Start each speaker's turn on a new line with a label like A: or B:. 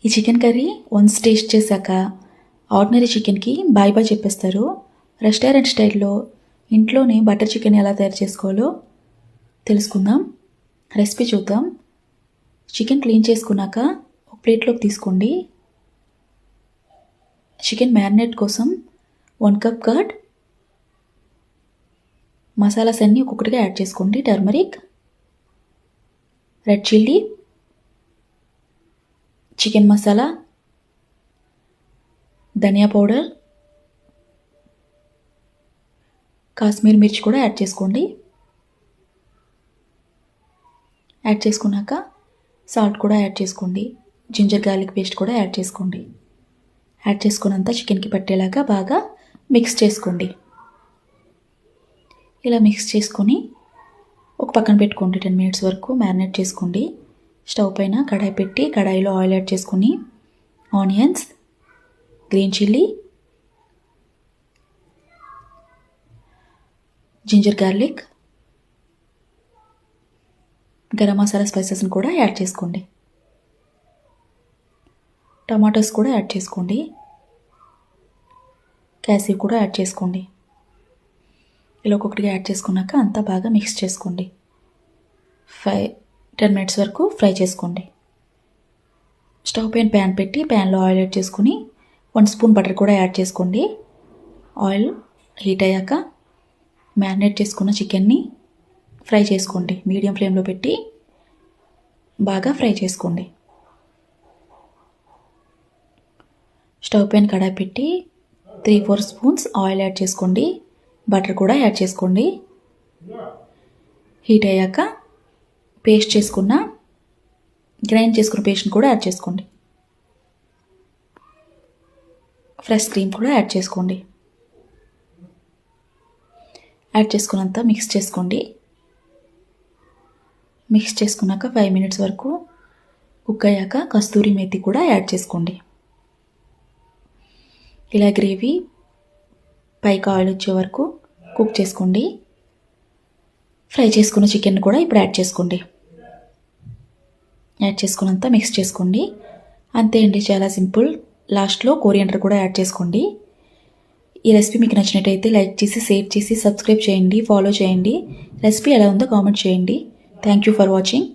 A: ఈ chicken curry once taste చేశాక ordinary చికెన్కి బాయ్ బాయ్ చెప్పేస్తారు. రెస్టారెంట్ స్టైల్లో ఇంట్లోనే బటర్ చికెన్ ఎలా తయారు చేసుకోవాలో తెలుసుకుందాం. రెసిపీ చూద్దాం. చికెన్ క్లీన్ చేసుకున్నాక ఒక ప్లేట్లోకి తీసుకోండి. చికెన్ మ్యారినేట్ కోసం 1 కప్ కర్డ్, మసాలాస్ అన్నీ ఒక్కొక్కటిగా యాడ్ చేసుకోండి. Turmeric, red chilli, chicken masala, ధనియా పౌడర్, కాశ్మీర్ మిర్చి కూడా యాడ్ చేసుకోండి. యాడ్ చేసుకున్నాక సాల్ట్ కూడా యాడ్ చేసుకోండి. జింజర్ గార్లిక్ పేస్ట్ కూడా యాడ్ చేసుకోండి. యాడ్ చేసుకున్నంత చికెన్కి పట్టేలాగా బాగా మిక్స్ చేసుకోండి. ఇలా మిక్స్ చేసుకొని ఒక పక్కన పెట్టుకోండి. 10 మినిట్స్ వరకు మ్యారినేట్ చేసుకోండి. స్టవ్ పైన కడాయి పెట్టి కడాయిలో ఆయిల్ యాడ్ చేసుకొని onions, green chilli, ginger garlic, garam masala స్పైసెస్ని కూడా యాడ్ చేసుకోండి. టమాటోస్ కూడా యాడ్ చేసుకోండి. క్యాసివ్ కూడా యాడ్ చేసుకోండి. ఇలా ఒక్కొక్కటిగా యాడ్ చేసుకున్నాక అంతా బాగా మిక్స్ చేసుకోండి. 10 మినిట్స్ వరకు ఫ్రై చేసుకోండి. స్టవ్ పైన ప్యాన్ పెట్టి ప్యాన్లో ఆయిల్ యాడ్ చేసుకుని 1 స్పూన్ బటర్ కూడా యాడ్ చేసుకోండి. ఆయిల్ హీట్ అయ్యాక మ్యారినేట్ చేసుకున్న చికెన్ని ఫ్రై చేసుకోండి. మీడియం ఫ్లేమ్లో పెట్టి బాగా ఫ్రై చేసుకోండి. స్టవ్ పైన కడాయి పెట్టి 3-4 స్పూన్స్ ఆయిల్ యాడ్ చేసుకోండి. బటర్ కూడా యాడ్ చేసుకోండి. హీట్ అయ్యాక గ్రైండ్ చేసుకున్న పేస్ట్ని కూడా యాడ్ చేసుకోండి. ఫ్రెష్ క్రీమ్ కూడా యాడ్ చేసుకోండి. యాడ్ చేసుకున్నంత మిక్స్ చేసుకోండి. మిక్స్ చేసుకున్నాక 5 మినిట్స్ వరకు కుక్ అయ్యాక కస్తూరి మేతి కూడా యాడ్ చేసుకోండి. ఇలా గ్రేవీ పైకి ఆయిల్ వచ్చే వరకు కుక్ చేసుకోండి. ఫ్రై చేసుకున్న చికెన్ కూడా ఇప్పుడు యాడ్ చేసుకోండి. యాడ్ చేసుకున్నంత మిక్స్ చేసుకోండి. అంతే అండి, చాలా సింపుల్. లాస్ట్లో కోరియాండర్ కూడా యాడ్ చేసుకోండి. ఈ రెసిపీ మీకు నచ్చినట్టయితే లైక్ చేసి, షేర్ చేసి, సబ్స్క్రైబ్ చేయండి, ఫాలో చేయండి. రెసిపీ ఎలా ఉందో కామెంట్ చేయండి. Thank you for watching.